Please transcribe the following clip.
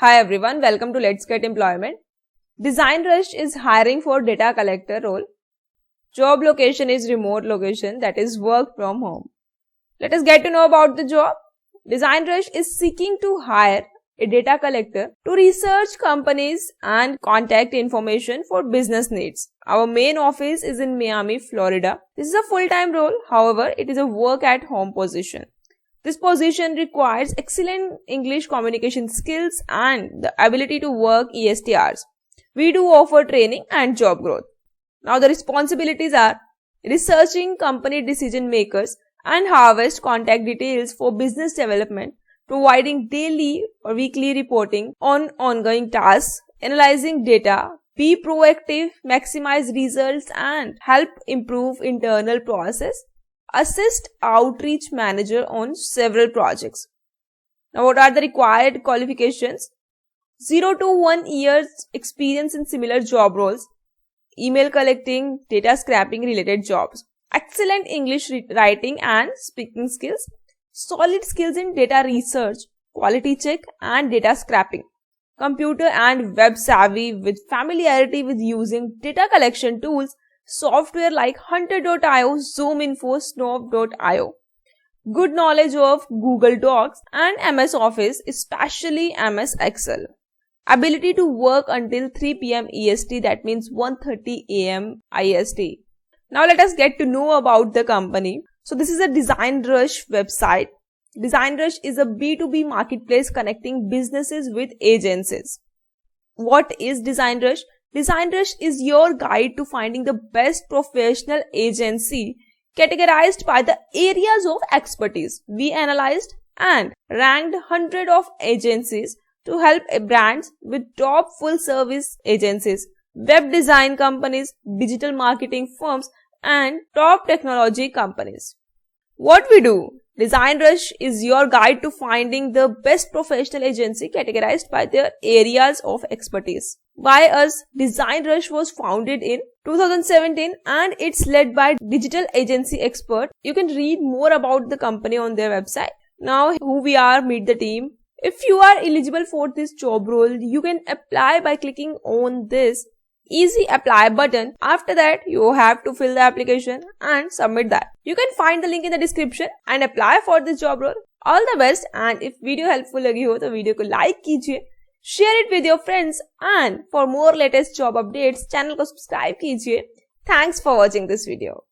Hi everyone, welcome to Let's Get Employment. DesignRush is hiring for data collector role. Job location is remote location, that is work from home. Let us get to know about the job. DesignRush is seeking to hire a data collector to research companies and contact information for business needs. Our main office is in Miami, Florida. This is a full-time role, however, it is a work at home position. This position requires excellent English communication skills and the ability to work EST hours. We do offer training and job growth. Now the responsibilities are researching company decision makers and harvest contact details for business development, providing daily or weekly reporting on ongoing tasks, analyzing data, be proactive, maximize results and help improve internal process, assist outreach manager on several projects. Now what are the required qualifications? 0 to 1 years experience in similar job roles, email collecting, data scraping related jobs, excellent English writing and speaking skills, solid skills in data research, quality check and data scraping, computer and web savvy with familiarity with using data collection tools, software like Hunter.io, ZoomInfo, Snowp.io, good knowledge of Google Docs and MS Office, especially MS Excel, ability to work until 3 p.m. EST, that means 1:30 a.m. IST. Now let us get to know about the company. So this is a DesignRush website. DesignRush is a B2B marketplace connecting businesses with agencies. What is DesignRush? DesignRush is your guide to finding the best professional agency categorized by the areas of expertise. We analyzed and ranked hundreds of agencies to help brands with top full service agencies, web design companies, digital marketing firms and top technology companies. What we do? DesignRush is your guide to finding the best professional agency categorized by their areas of expertise. By us, DesignRush was founded in 2017 and it's led by digital agency expert. You can read more about the company on their website. Now who we are, meet the team. If you are eligible for this job role, you can apply by clicking on this easy apply button. After that, you have to fill the application and submit that. You can find the link in the description and apply for this job role. All the best, and if video helpful लगी हो तो video को like कीजिए, share it with your friends and for more latest job updates, channel को subscribe कीजिए. Thanks for watching this video.